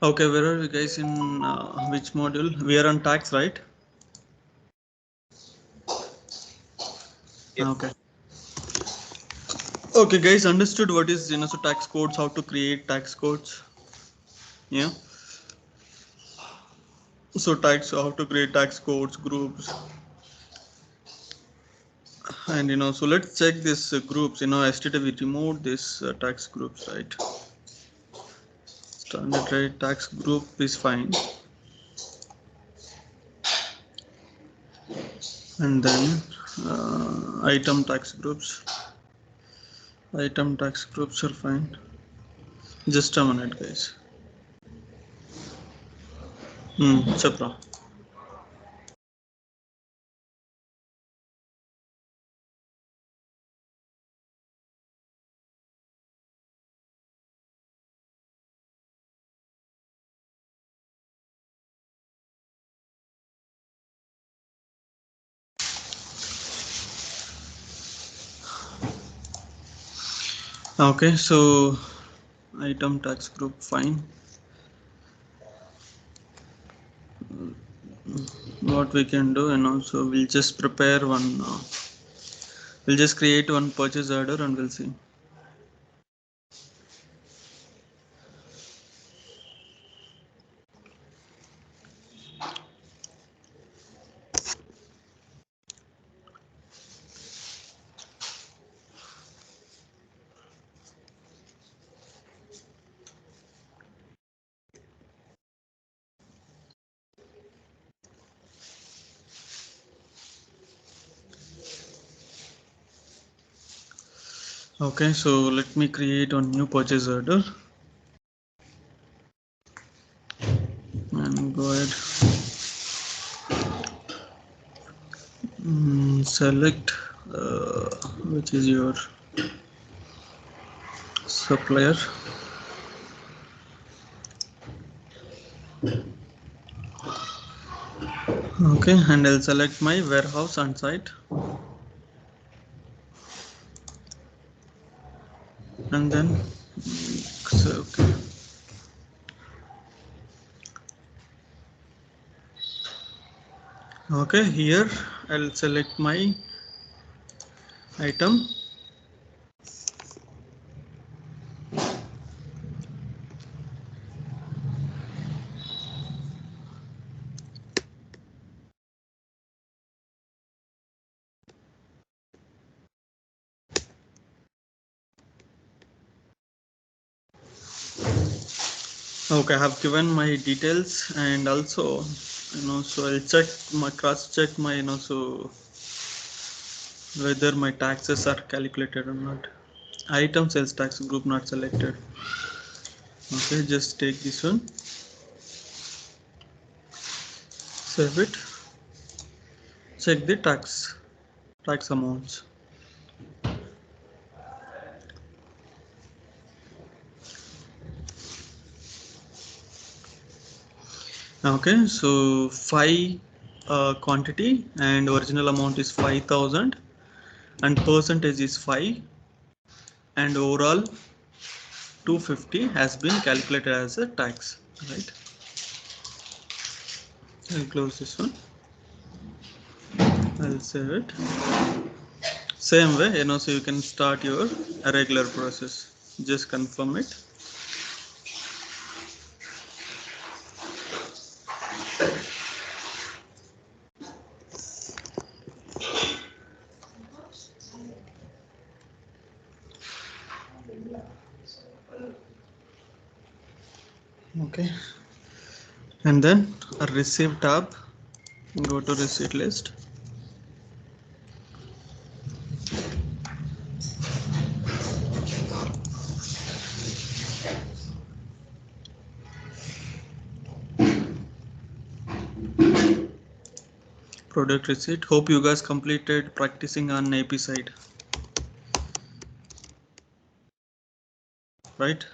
Okay, where are we guys in which module? We are on tax, right? Yes. Okay. Okay, guys, understood what is so tax codes, how to create tax codes. Yeah. So how to create tax codes, groups, and so let's check this groups. Yesterday we removed this tax groups, right? Standard rate tax group is fine, and then item tax groups. Item tax groups are fine. Just a minute, guys. Chapra. Okay, so item tax group fine. What we can do, so we'll just prepare one. We'll just create one purchase order and we'll see. Okay, so let me create one new purchase order and go ahead. Select which is your supplier. Okay, and I'll select my warehouse on site, and then okay. Okay, here I'll select my item. Okay, I have given my details, and also so I'll check my cross check my so whether my taxes are calculated or not. Item sales tax group not selected. Okay, just take this one, save it, check the tax amounts. Okay, so 5 quantity and original amount is 5,000 and percentage is 5 and overall 250 has been calculated as a tax, right? I'll close this one. I'll save it. Same way, so you can start your regular process. Just confirm it. Okay, and then a receive tab. Go to receipt list. Product receipt. Hope you guys completed practicing on AP side, right?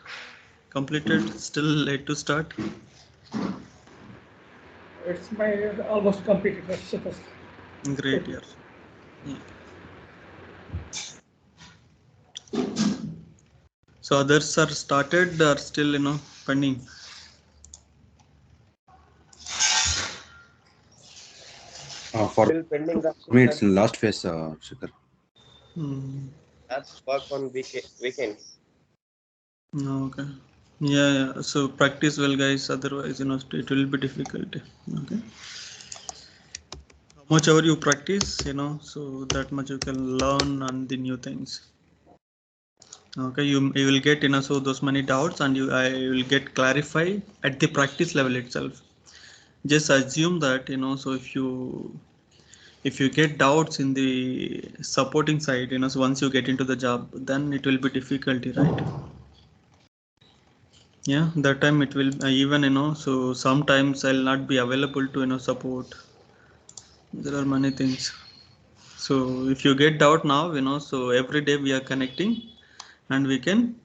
Completed. Still late to start. It's my almost completed. Great, yeah. So others are started or still pending? For Still pending the me, it's in last phase, Shikhar. apps work on weekends. Okay. Yeah. So practice well, guys. Otherwise, it will be difficult. Okay. How much ever you practice, so that much you can learn and the new things. Okay. You will get, so those many doubts, and I will get clarified at the practice level itself. Just assume that, so if you get doubts in the supporting side, so once you get into the job, then it will be difficulty, right? Yeah, that time it will even, so sometimes I'll not be available to, support. There are many things. So if you get doubt now, so every day we are connecting, and we can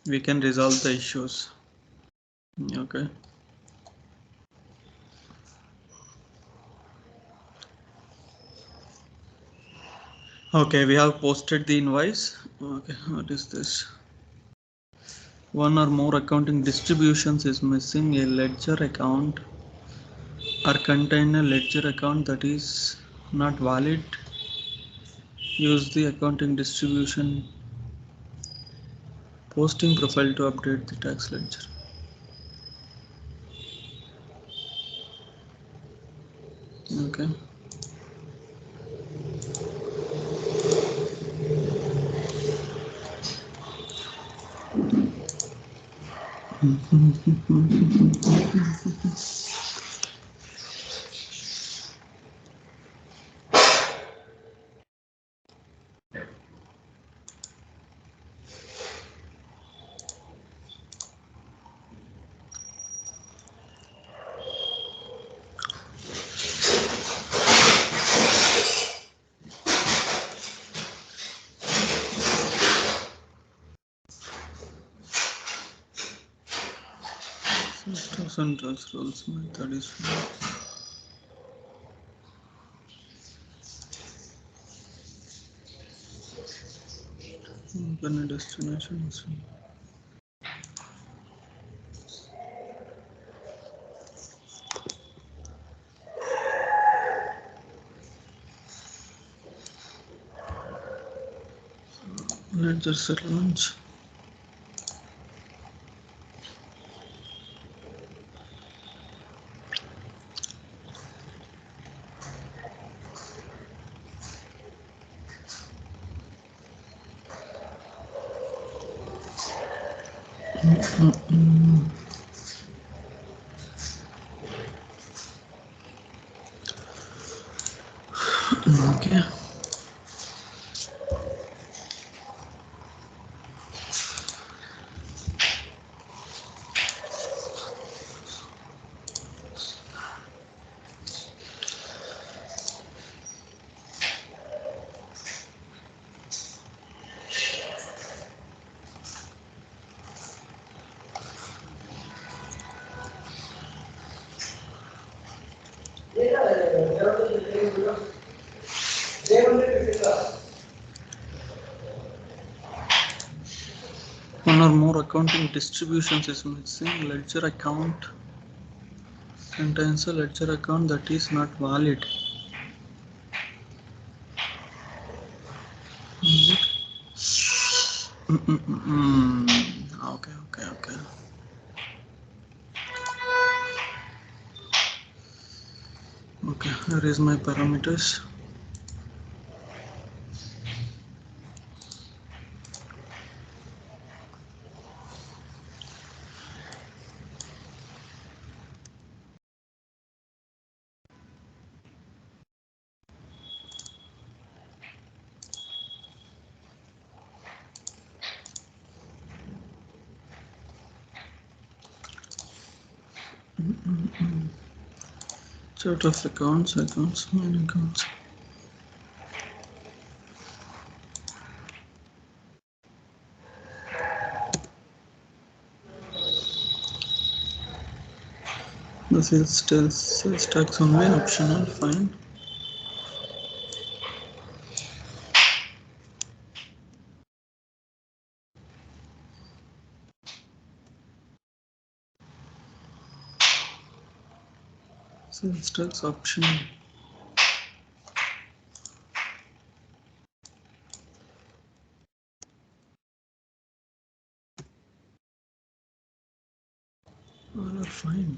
resolve the issues. Okay. Okay, we have posted the invoice. Okay, what is this? One or more accounting distributions is missing. A ledger account or contain a ledger account that is not valid. Use the accounting distribution posting profile to update the tax ledger. Okay. Thousand tax rules method is company destination is ledger settlements. Okay. One or more accounting distributions is missing. Ledger account contains a ledger account that is not valid. Okay. Okay, here is my parameters. Chart of accounts, main accounts. The sales tax only optional, fine. Sales tax option. All are fine.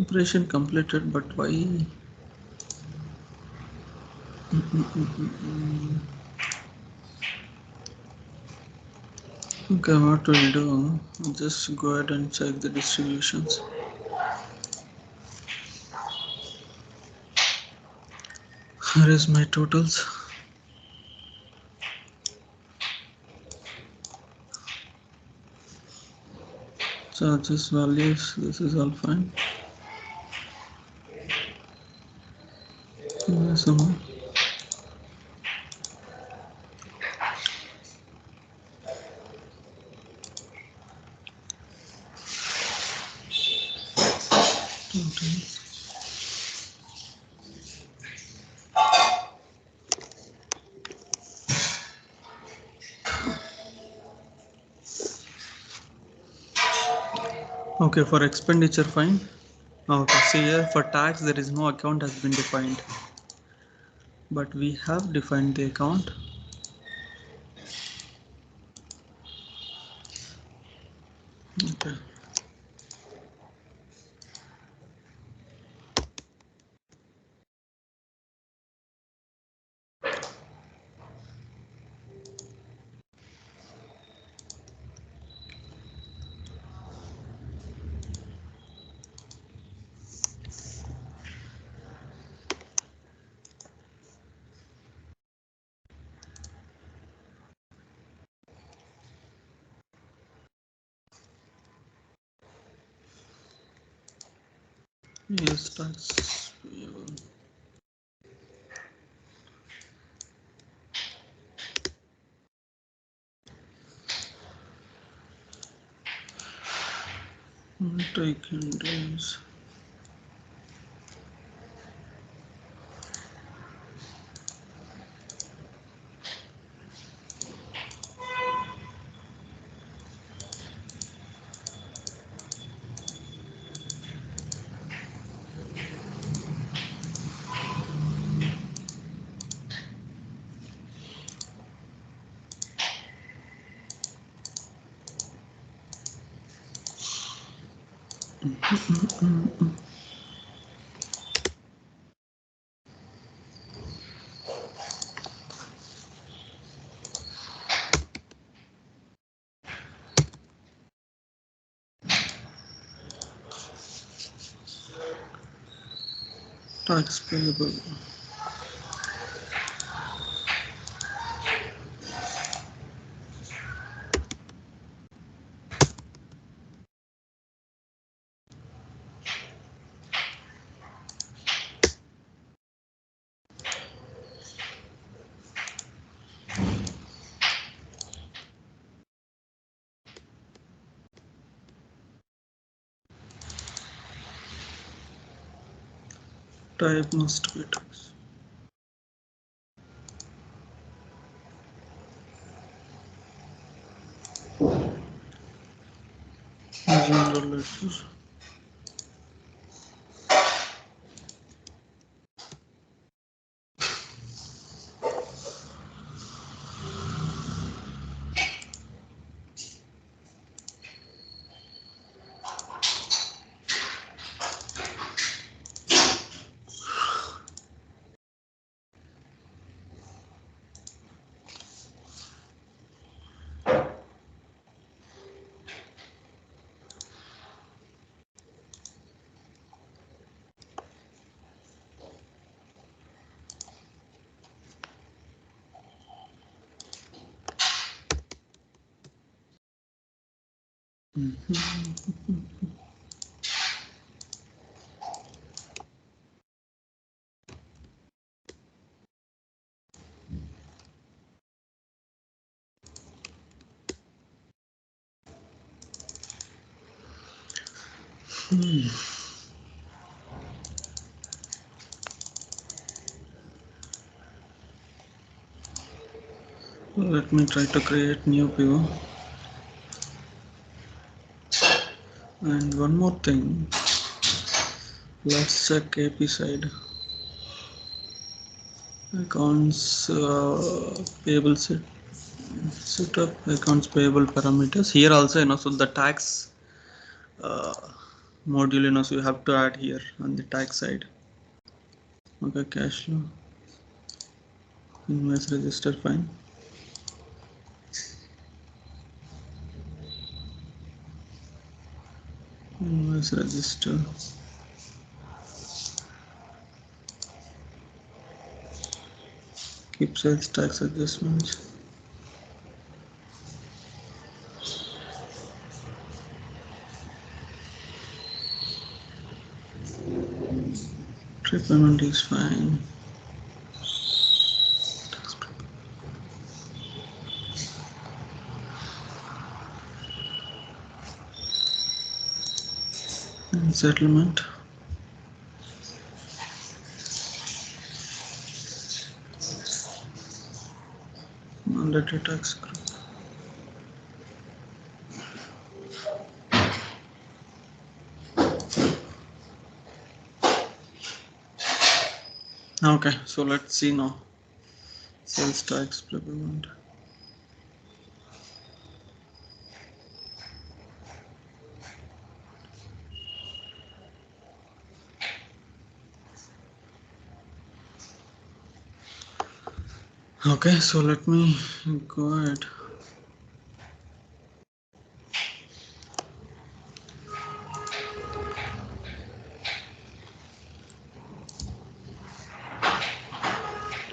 Operation completed, but why? Okay, what we'll do, just go ahead and check the distributions. Here is my totals. Charges, values, this is all fine. Some totals. Okay, for expenditure, fine. Okay, see here for tax there is no account has been defined, but we have defined the account. Okay. Yes, tax. What I can do is tax payable. Type must be tax. General ledger. Let me try to create new pivot. And one more thing, let's check AP side accounts payable setup accounts payable parameters. Here also, so the tax uh, module, so you have to add here on the tax side. Okay, cash flow, invoice register, fine. Invoice register. Keep sales tax adjustments. Prepayment is fine. And settlement. Mandatory tax group. Okay, so let's see now. Sales tax prepayment. Okay, so let me go ahead.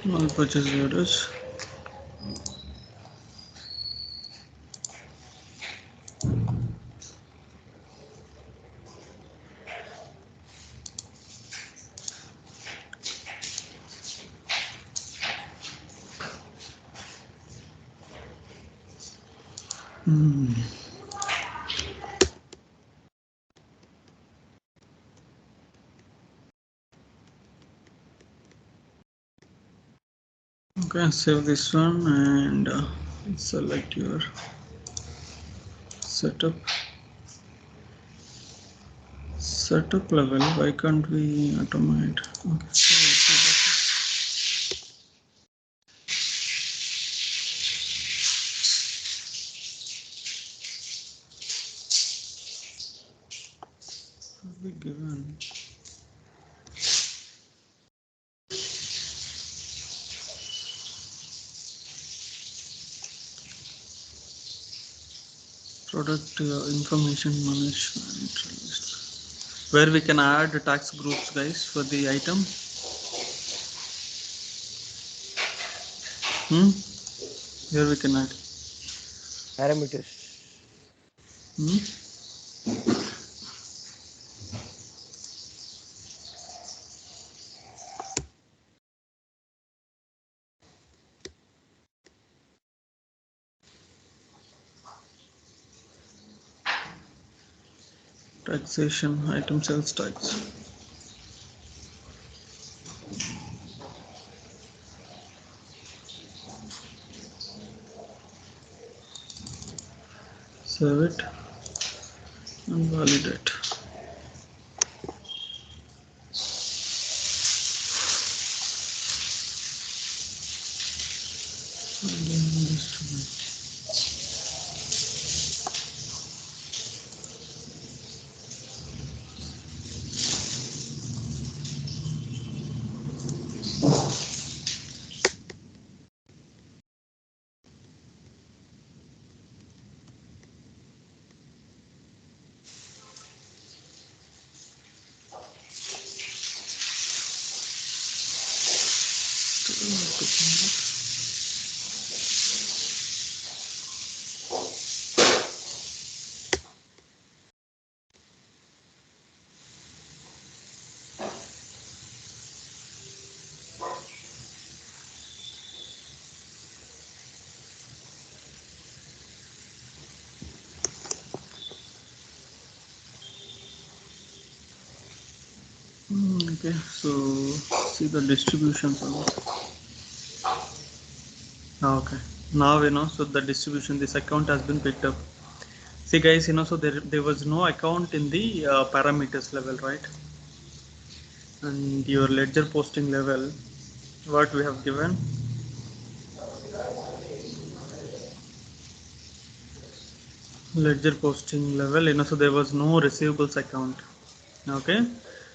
All purchase orders. Okay, save this one and select your setup level. Why can't we automate? Okay, so we given product information management list, where we can add tax groups, guys, for the item. Here we can add Parameters. taxation item sales tax. Save it and validate. Okay, so see the distributions on it. Okay, now so the distribution, this account has been picked up. See guys, so there was no account in the parameters level, right? And your ledger posting level, what we have given, ledger posting level, so there was no receivables account. Okay,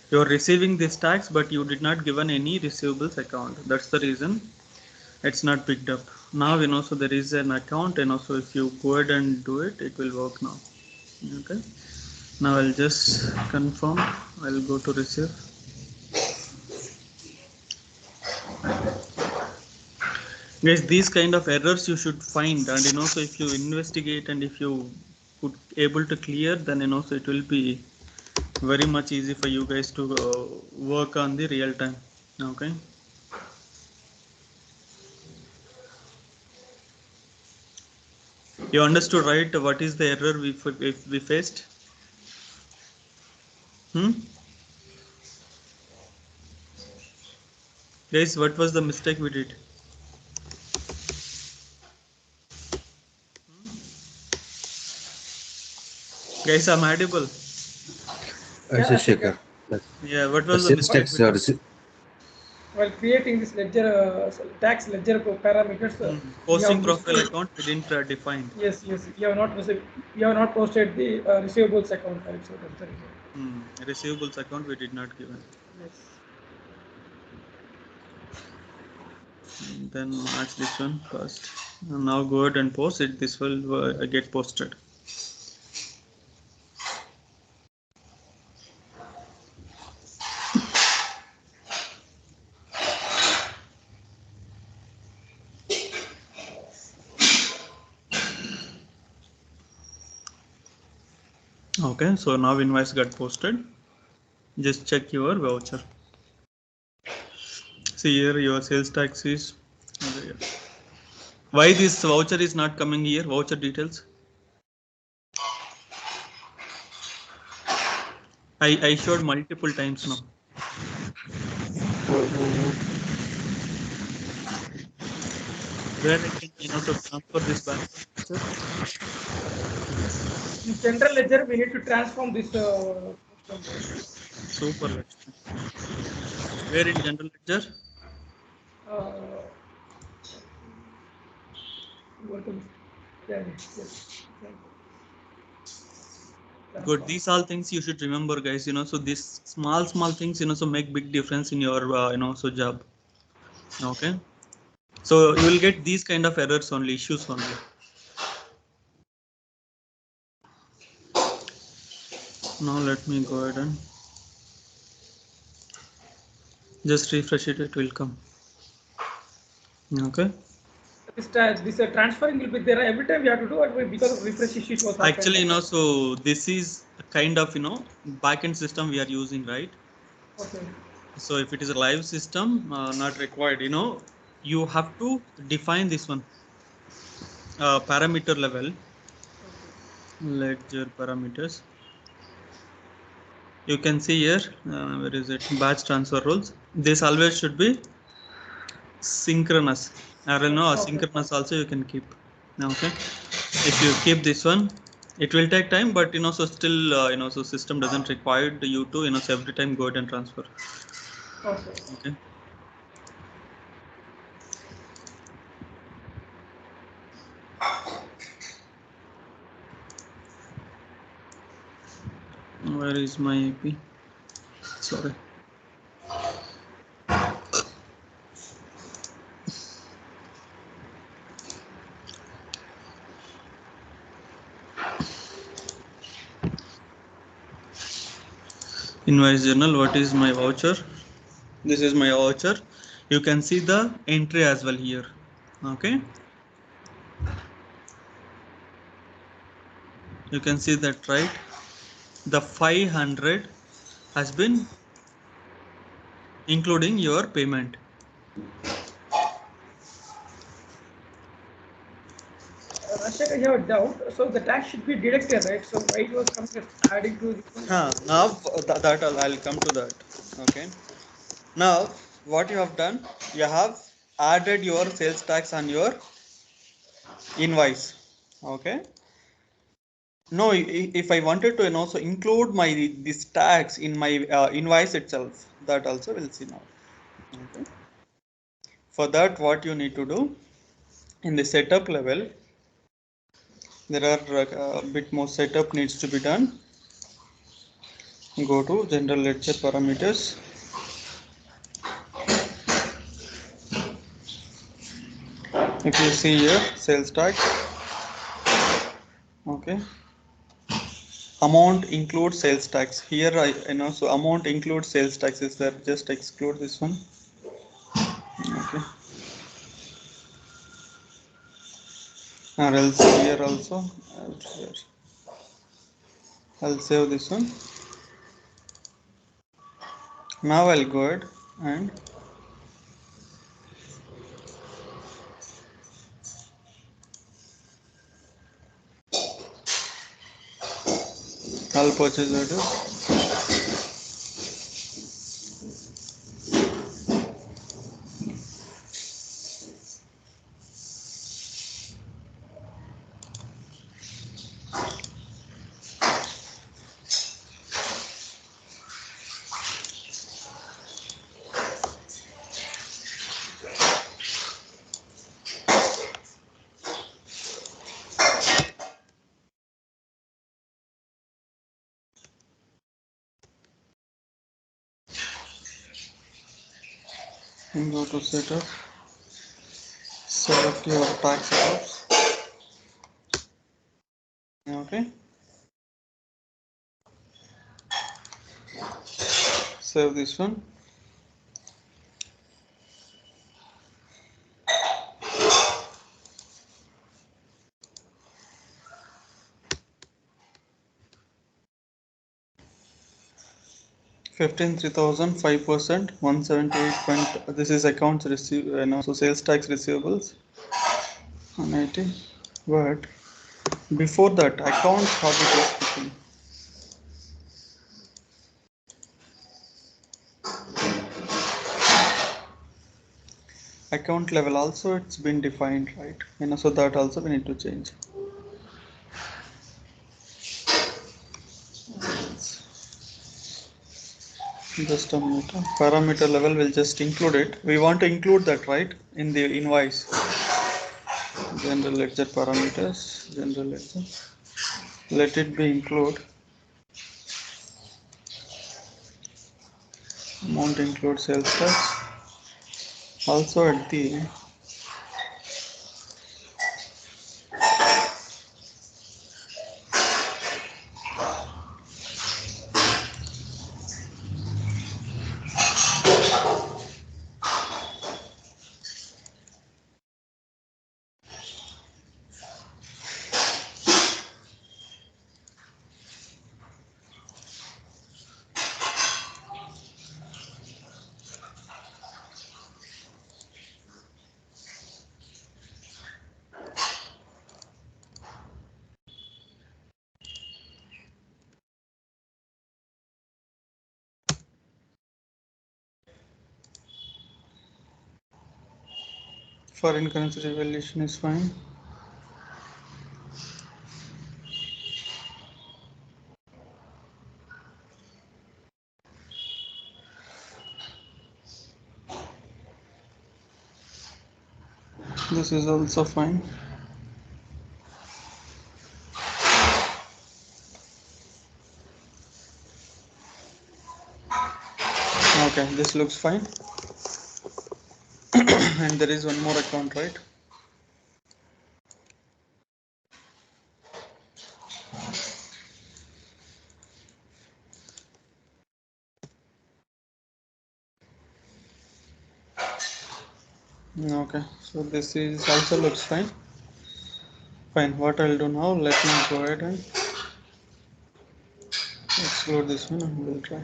you're receiving this tax, but you did not given any receivables account. That's the reason it's not picked up. Now so there is an account, so if you go ahead and do it, it will work now. Okay, now I'll just confirm. I'll go to receive. Guys, these kind of errors you should find, and so if you investigate and if you could able to clear, then so it will be very much easy for you guys to work on the real time. Okay, you understood, right? What is the error we faced? Guys, what was the mistake we did? Guys, I'm audible. Yes, Shekhar. Yes. Yeah, what The was the sales mistake tax we did? While creating this ledger, tax ledger parameters, we Posting have profile missed account we didn't define. Yes, we have not received, we have not posted the receivables account, correct? So that's the reason. Receivables account we did not given. Yes. Then match this one first. And now go ahead and post it. This will get posted. Okay, so now invoice got posted. Just check your voucher. See here your sales tax is. Why this voucher is not coming here? Voucher details. I showed multiple times now. Where I can to transfer this back. In general ledger, we need to transform this. Super. Where in general ledger? Good. These all things you should remember, guys. So these small things, so make big difference in your, so job. Okay. So you will get these kind of errors only, issues only. Now let me go ahead and just refresh it. It will come. Okay. This transferring will be there every time we have to do it because of refresh issues. Actually, so this is a kind of backend system we are using, right? Okay. So if it is a live system, not required. You have to define this one parameter level. Ledger parameters. You can see here, where is it? Batch transfer rules. This always should be synchronous. I don't know, asynchronous also you can keep. Okay. If you keep this one, it will take time, but so still, so system doesn't require you to, so every time go ahead and transfer. Okay. Where is my AP? Sorry. Invoice journal. What is my voucher? This is my voucher. You can see the entry as well here. Okay. You can see that, right? The 500 has been including your payment. Rashek, I have a doubt. So the tax should be deducted, right? So why it was adding to this one? Now that I'll come to that. Okay. Now, what you have done, you have added your sales tax on your invoice. Okay. No, if I wanted to, so include my this tax in my invoice itself, that also we'll see now. Okay. For that, what you need to do in the setup level, there are a bit more setup needs to be done. Go to general ledger parameters. If you see here, sales tax. Okay. Amount includes sales tax. Here so amount includes sales tax is there. Just exclude this one. Okay. Or else here also. I'll save this one. Now I'll go ahead and I'll purchase order. 'and go to setup. Select your tax setups. Okay. Save this one. Fifteen 3,005%, 178 point. This is accounts receive, so sales tax receivables. 180. But before that, account habit is speaking. Account level also it's been defined, right? So that also we need to change. Just a minute. Parameter level will just include it. We want to include that, right, in the invoice. General ledger parameters. General ledger. Let it be include. Amount include sales tax. Also at the foreign currency revaluation is fine. This is also fine. Okay, this looks fine. And there is one more account, right? Okay, so this is also looks fine. Fine, what I'll do now, let me go ahead and exclude this one and we'll try.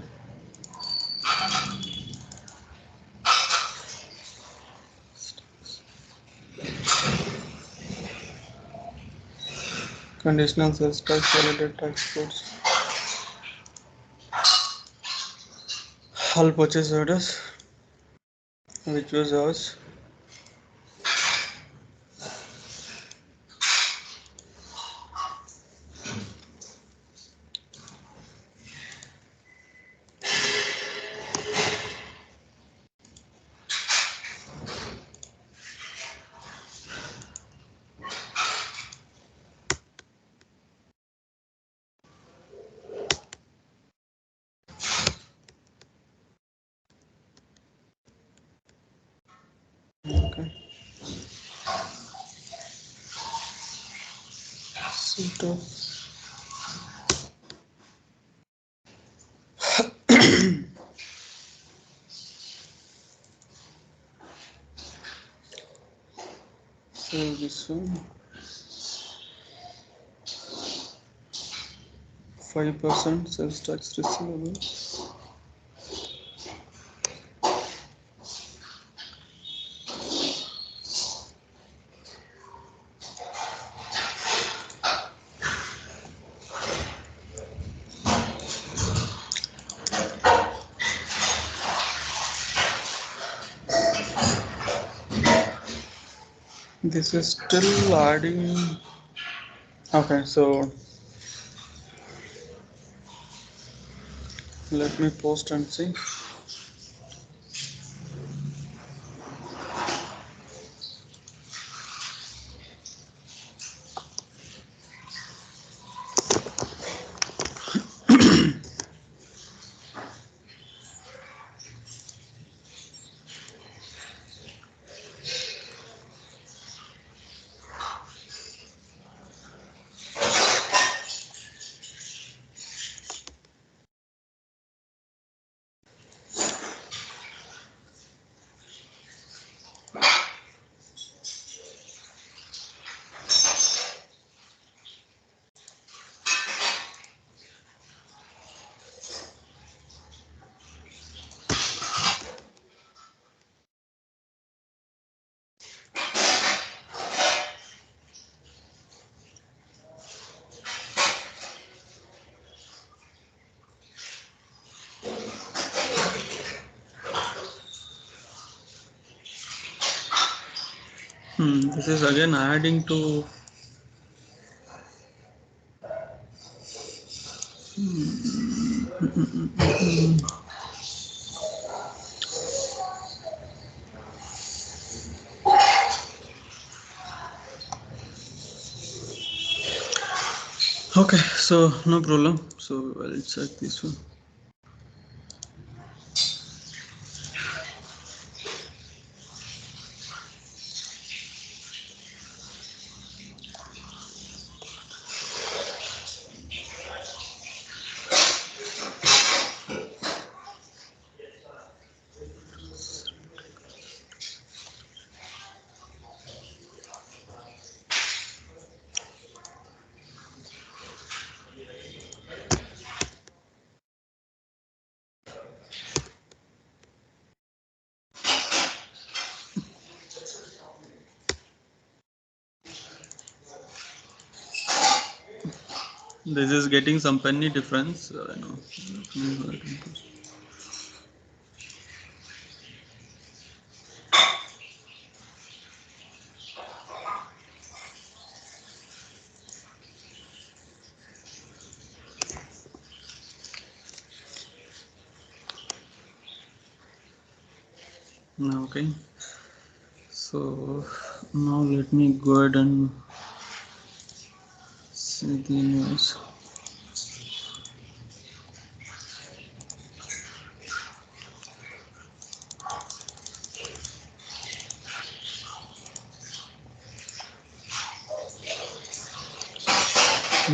Conditional sales tax, validated tax codes. All purchase orders. which was ours. Okay. Set of so this one 5% sales tax receivable. This is still adding. Okay, so let me post and see. This is again adding to. Okay, so no problem. So I'll check this one. This is getting some penny difference. I know. Okay. So now let me go ahead and see the news.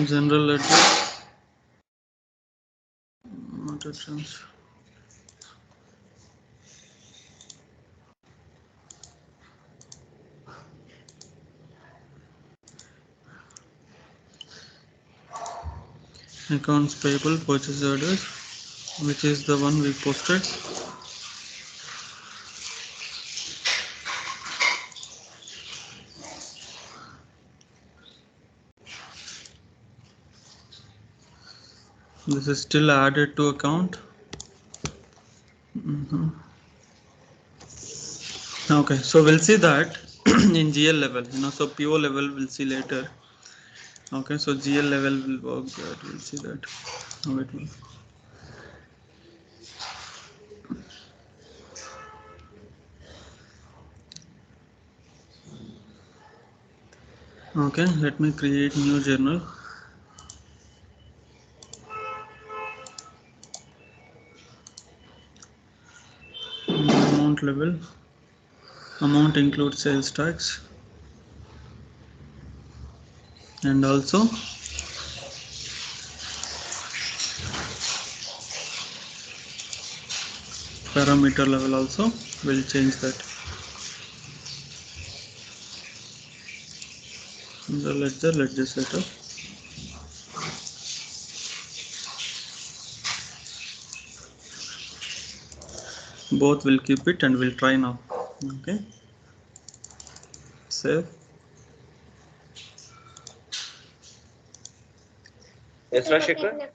General ledger, not a transfer. Accounts payable, purchase orders, which is the one we posted. This is still added to account. Okay, so we'll see that in GL level, so PO level we'll see later. Okay, so GL level will work that, we'll see that how it will. Okay, let me create new journal. Amount level, amount includes sales tax, and also parameter level also will change that. The ledger setup. Both will keep it and we'll try now. Okay, save. Yes, Rajshekhar?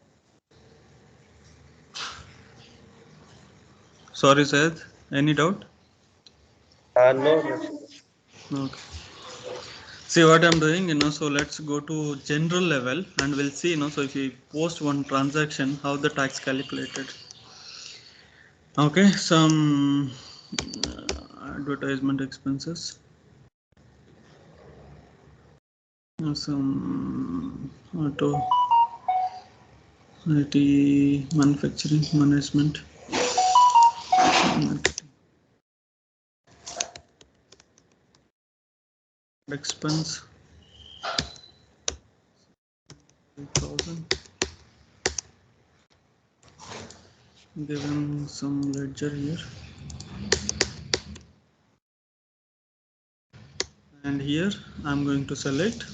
Sorry, Syed. Any doubt? No, Rajshekhar. Okay. See what I'm doing, so let's go to general level and we'll see, so if you post one transaction, how the tax calculated. Okay, some advertisement expenses, some auto, IT, manufacturing, management, expense, 3,000. Given some ledger here, and here I'm going to select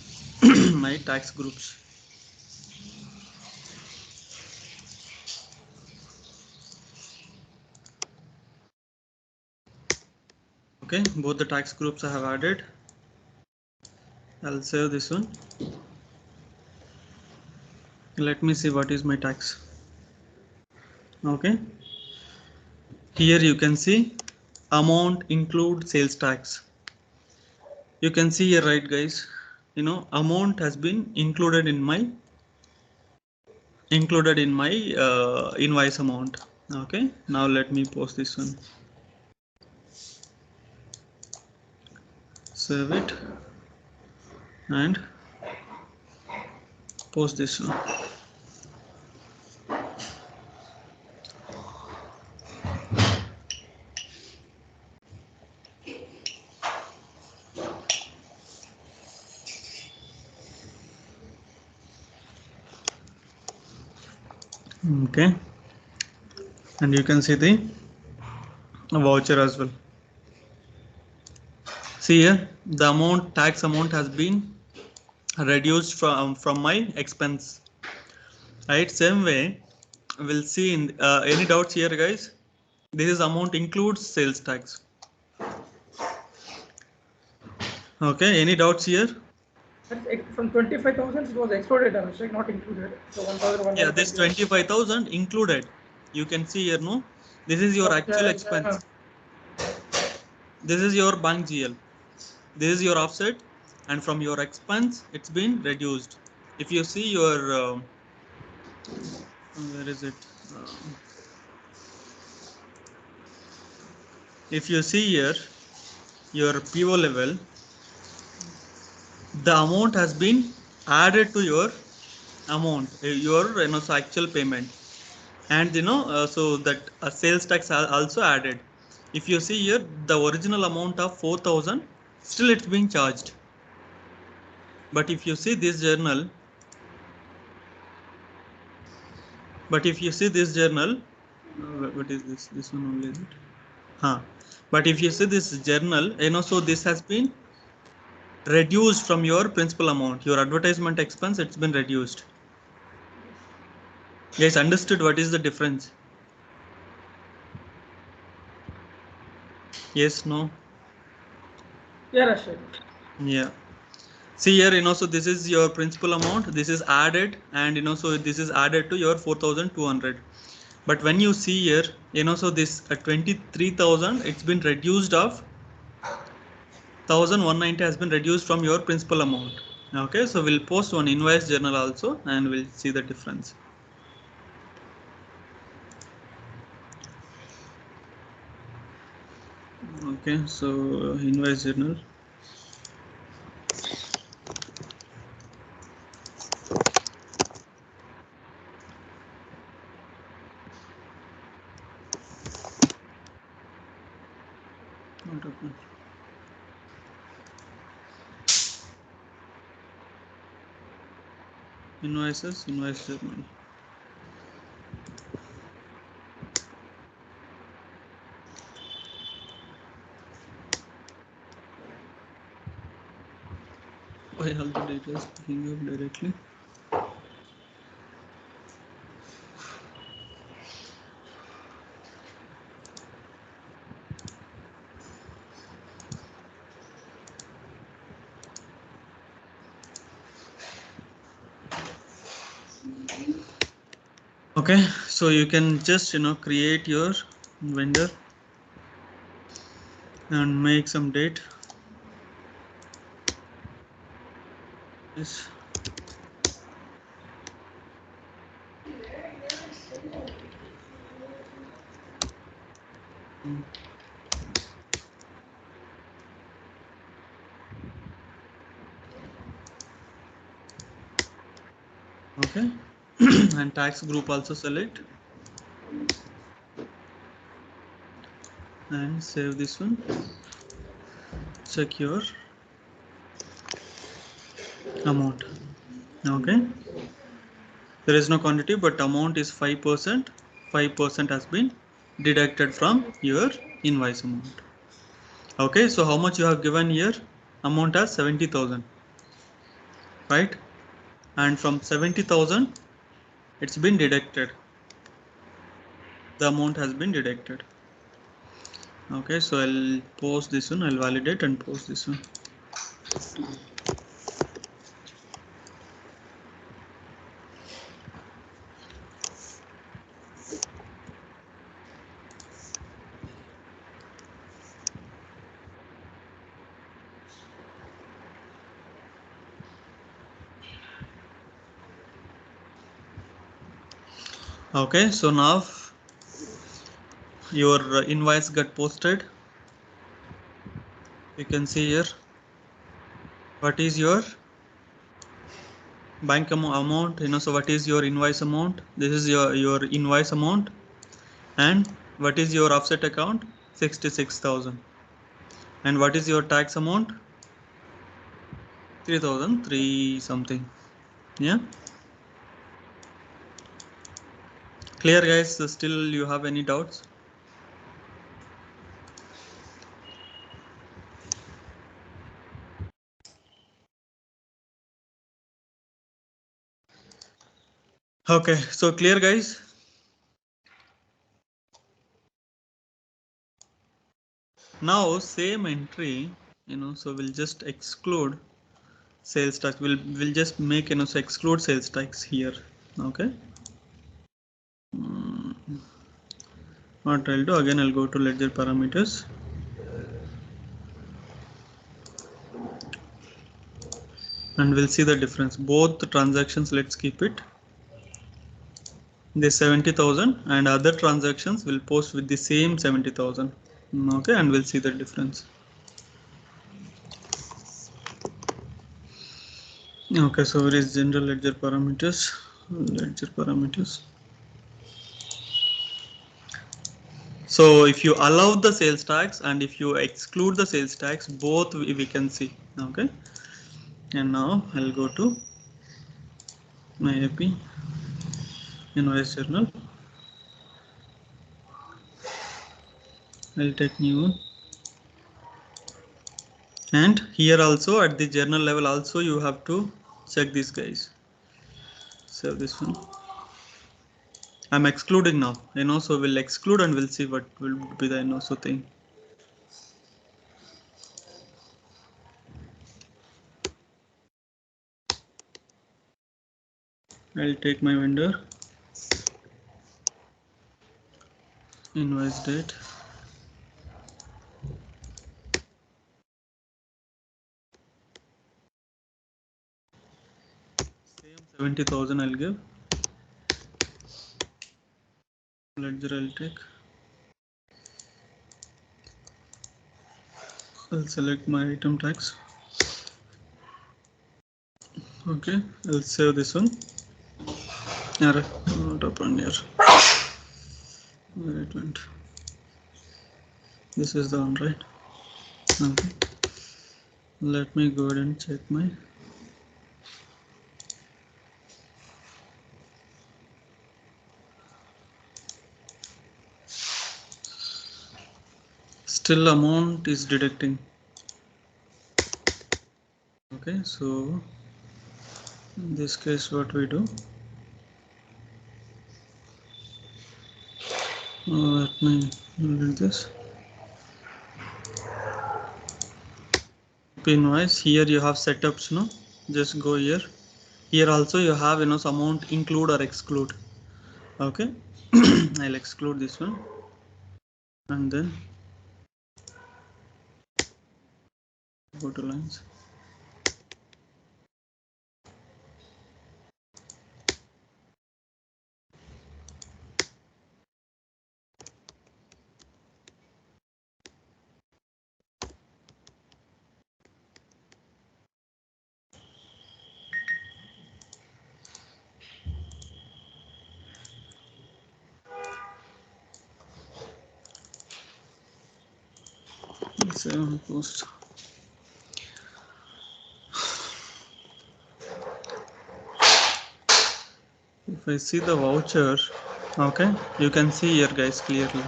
my tax groups. Okay, both the tax groups I have added. I'll save this one. Let me see what is my tax. Okay, here you can see amount include sales tax. You can see here, right guys, amount has been included in my invoice amount. Okay, now let me post this one, save it and post this one. Okay, and you can see the voucher as well. See here, the tax amount has been reduced from my expense. Right, same way we'll see in any doubts here, guys. This is amount includes sales tax. Okay, any doubts here? From 25,000 it was excluded, not included. So 1,000. Yeah, this 25,000 included. You can see here, no? This is your actual expense. This is your bank GL. This is your offset, and from your expense, it's been reduced. If you see your, where is it? If you see here, your PO level, the amount has been added to your amount, your actual payment, and so that sales tax also added. If you see here, the original amount of 4,000 still it's being charged. But if you see this journal, what is this? This one only, is it? But if you see this journal, so this has been reduced from your principal amount, your advertisement expense, it's been reduced. Guys, understood what is the difference? Yes, no? Yeah, Rashid. Yeah. See here, so this is your principal amount, this is added, and so this is added to your 4,200. But when you see here, so this 23,000, it's been reduced of 1190 has been reduced from your principal amount. Okay, so we'll post one invoice journal also and we'll see the difference. Okay, so invoice journal. Not open. Invoices, invoice journal. Why all the data is picking up directly? Okay, so you can just create your vendor and make some date. This. Okay, and tax group also select and save this one. Check your amount. Okay, there is no quantity, but amount is 5%. 5% has been deducted from your invoice amount. Okay, so how much you have given here? Amount as 70,000, right? And from 70,000, it's been deducted. The amount has been deducted. Okay, so I'll post this one. I'll validate and post this one. Okay, so now your invoice got posted. You can see here what is your bank amount, so what is your invoice amount? This is your invoice amount. And what is your offset account? 66,000. And what is your tax amount? 3,003 something. Yeah, clear guys? So still you have any doubts? Okay, so clear guys? Now same entry, so we'll just exclude sales tax. We'll just make so exclude sales tax here. Okay. What I'll do again, I'll go to ledger parameters. And we'll see the difference. Both the transactions, let's keep it. The 70,000 and other transactions will post with the same 70,000. Okay, and we'll see the difference. Okay, so where is general ledger parameters? Ledger parameters. So if you allow the sales tax and if you exclude the sales tax, both we can see. Okay, and now I'll go to my AP invoice journal. I'll take new one. And here also at the journal level also you have to check these guys. Save this one. I'm excluding now, so we'll exclude and we'll see what will be the so thing. I'll take my vendor, invoice date, 70,000 I'll give. Ledger I'll take. I'll select my item tax. Okay, I'll save this one. Not open here. Where it went? This is the one, right? Okay. Let me go ahead and check my. Still amount is deducting. Okay, so in this case what we do, let me do this. Invoice, here you have setups, no? Just go here. Here also you have, some amount include or exclude. Okay. I'll exclude this one and then go to lines. Save and post. If I see the voucher, okay, you can see here guys clearly.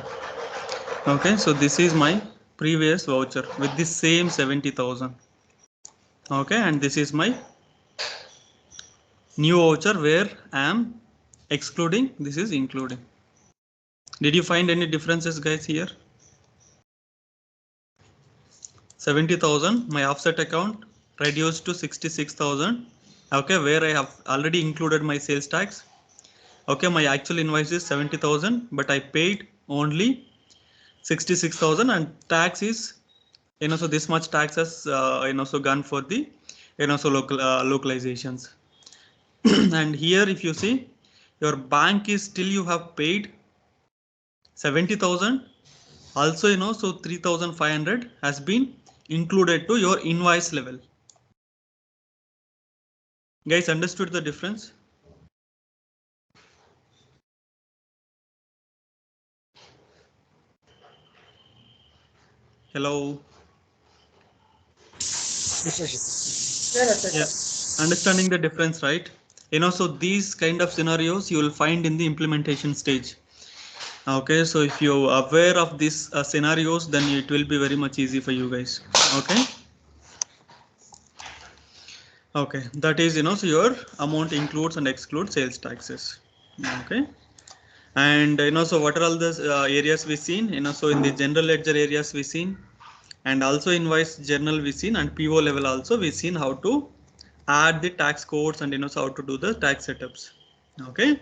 Okay, so this is my previous voucher with the same 70,000. Okay, and this is my new voucher where I am excluding, this is including. Did you find any differences guys here? 70,000, my offset account reduced to 66,000. Okay, where I have already included my sales tax. Okay, my actual invoice is 70,000, but I paid only 66,000 and tax is, so this much tax has, so gone for the, so localizations. And here if you see, your bank is still you have paid 70,000. Also, so 3,500 has been included to your invoice level. Guys, understood the difference? Hello. Yeah, understanding the difference, right? So these kind of scenarios you will find in the implementation stage. Okay, so if you're aware of these scenarios, then it will be very much easy for you guys. Okay. Okay, that is, so your amount includes and excludes sales taxes. Okay. And, so what are all the areas we seen? So in the general ledger areas we seen, and also invoice journal we seen, and PO level also we seen how to add the tax codes and, so how to do the tax setups. Okay.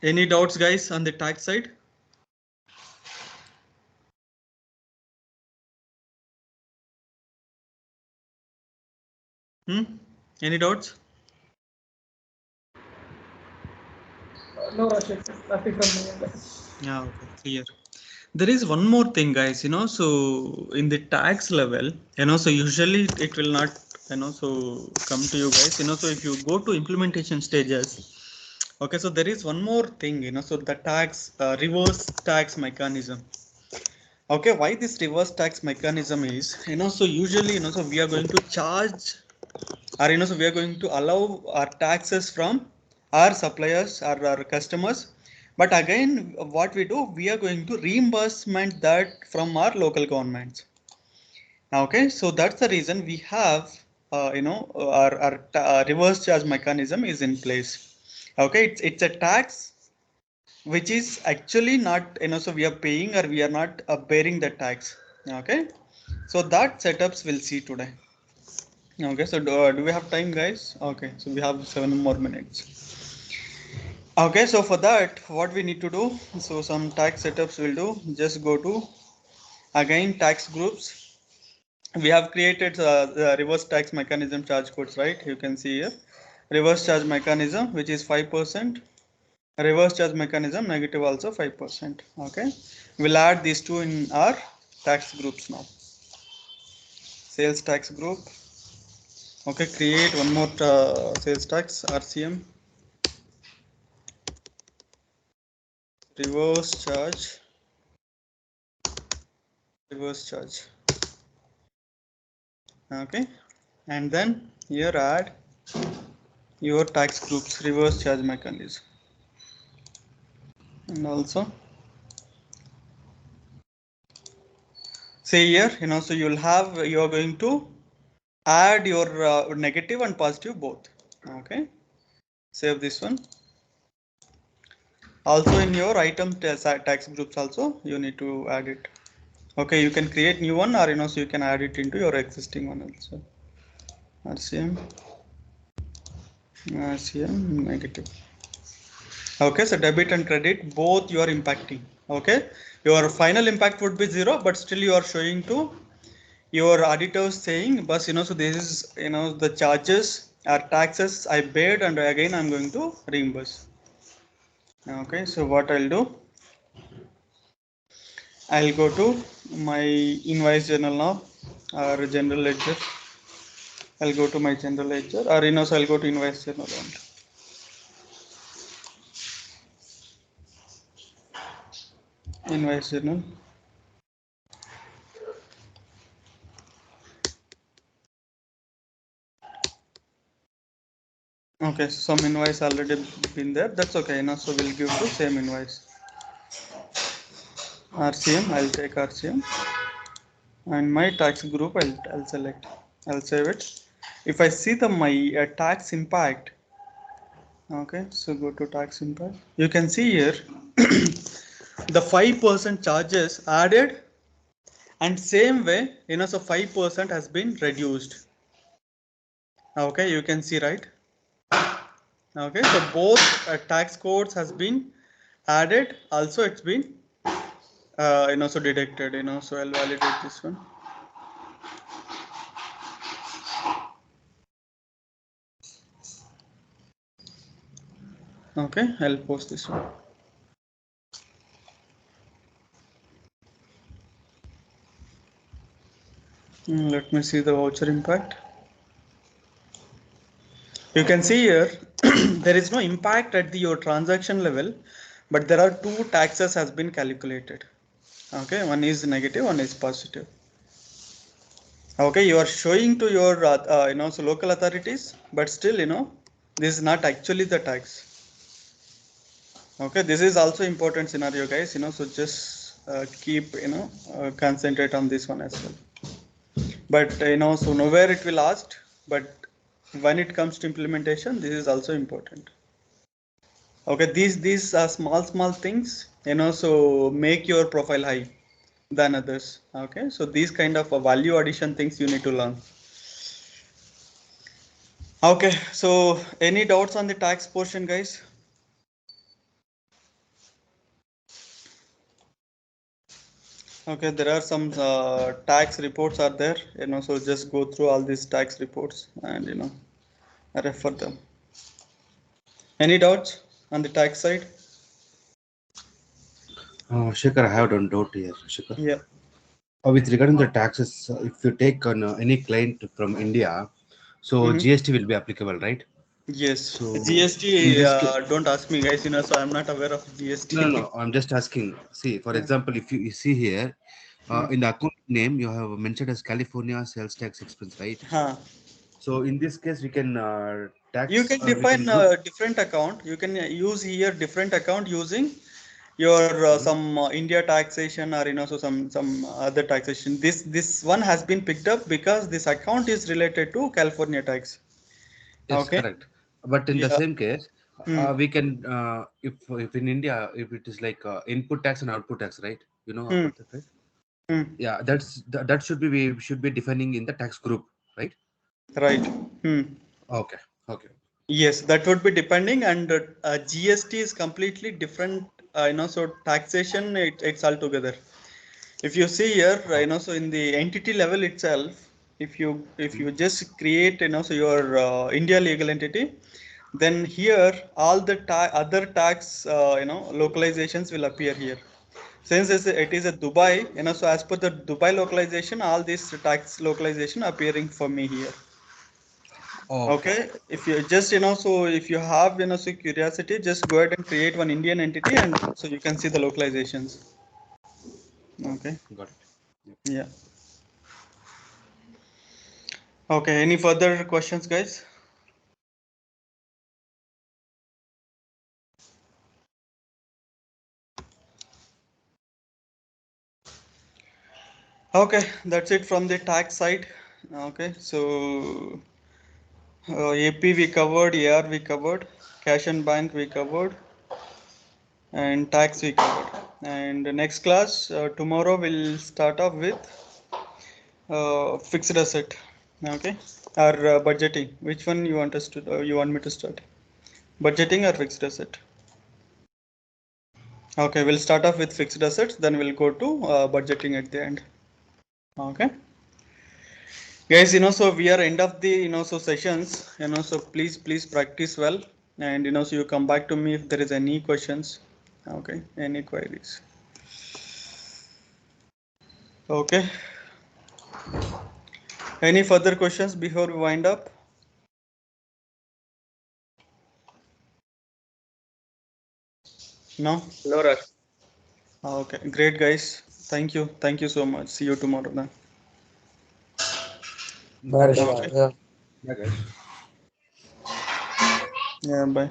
Any doubts guys on the tax side? Any doubts? No, Rashid, nothing from me. Yeah, okay, clear. There is one more thing guys, so in the tax level, so usually it will not, so come to you guys, so if you go to implementation stages, okay, so there is one more thing, so the tax, reverse tax mechanism. Okay, why this reverse tax mechanism is, so usually, so we are going to charge, or, so we are going to allow our taxes from our suppliers or our customers. But again, what we do, we are going to reimbursement that from our local governments. Okay, so that's the reason we have, our reverse charge mechanism is in place. Okay, it's a tax which is actually not, so we are paying or we are not bearing the tax. Okay, so that setups we'll see today. Okay, so do we have time guys? Okay, so we have 7 more minutes. Okay, so for that what we need to do, so some tax setups will do, just go to again tax groups, we have created the reverse tax mechanism charge codes, right? You can see here reverse charge mechanism, which is 5%. Reverse charge mechanism negative also 5%. Okay, we'll add these two in our tax groups now. Sales tax group. Okay, create one more sales tax RCM. Reverse charge. Okay, and then here add your tax groups reverse charge mechanism, and also say here, so you're going to add your negative and positive both. Okay, save this one. Also in your item tax groups also you need to add it. Okay, you can create new one, or so you can add it into your existing one also. RCM negative. Okay, so debit and credit both you are impacting. Okay, your final impact would be 0, but still you are showing to your auditors saying, but so this is the charges or taxes I paid, and again I'm going to reimburse. Okay, so what I'll do, I'll go to my invoice journal now, or general ledger. I'll go to my general ledger, or so I'll go to invoice journal only. Invoice journal. Okay, so some invoice already been there. That's okay. So we'll give to same invoice. RCM. I'll take RCM, and my tax group I'll select. I'll save it. If I see my tax impact. Okay, so go to tax impact. You can see here the 5% charges added, and same way so 5% has been reduced. Okay, you can see, right? Okay, so both tax codes has been added, also it's been so deducted. So I'll validate this one. Okay, I'll post this one. Let me see the voucher impact. You can see here there is no impact at your transaction level, but there are two taxes has been calculated. Okay, one is negative, one is positive. Okay, you are showing to your so local authorities, but still this is not actually the tax. Okay, this is also important scenario, guys. So just keep concentrate on this one as well. But so nowhere it will ask, but when it comes to implementation, this is also important. Okay, these are small things so make your profile high than others. Okay, so these kind of value addition things you need to learn. Okay, so any doubts on the tax portion, guys? Okay, there are some tax reports are there, so just go through all these tax reports and refer them. Any doubts on the tax side? Shekhar, I have one doubt here, Shekhar. Yeah. With regarding the taxes, if you take any client from India, so GST will be applicable, right? Yes. So GST, don't ask me, guys, so I'm not aware of GST. No, I'm just asking. See, for example, if you see here, in the account name, you have mentioned as California sales tax expense, right? Huh. So in this case, we can tax. You can We define can group. different account. You can use here different account using your some India taxation, or so some other taxation. This one has been picked up because this account is related to California tax. Yes, Okay. correct. But in the Yeah. same case, we can if in India, if it is like input tax and output tax, right? You know Hmm. about that, right? Hmm. Yeah, that should be we should be defining in the tax group, right? Right. Hmm. Okay. Okay. Yes, that would be depending, and GST is completely different. So taxation, it's all together. if you see here, so in the entity level itself, if you just create, so your India legal entity, then here all the other tax, localizations will appear here. Since it is a Dubai, so as per the Dubai localization, all these tax localization appearing for me here. Okay. If you just, so if you have, so curiosity, just go ahead and create one Indian entity, and so you can see the localizations. Okay. Got it. Yeah. Okay. Any further questions, guys? Okay. That's it from the tax side. Okay. So AP we covered, AR we covered, cash and bank we covered, and tax we covered. And the next class, tomorrow we'll start off with fixed asset. Okay. Or budgeting. Which one you want us to? You want me to start? Budgeting or fixed asset? Okay, we'll start off with fixed assets, then we'll go to budgeting at the end. Okay. Guys, so we are end of the, so sessions, so please practice well, and, so you come back to me if there is any questions. Okay, any queries. Okay. Any further questions before we wind up? No? No rush. Okay, great guys. Thank you. Thank you so much. See you tomorrow then. Bye, Okay. yeah. Yeah, guys. Yeah, bye.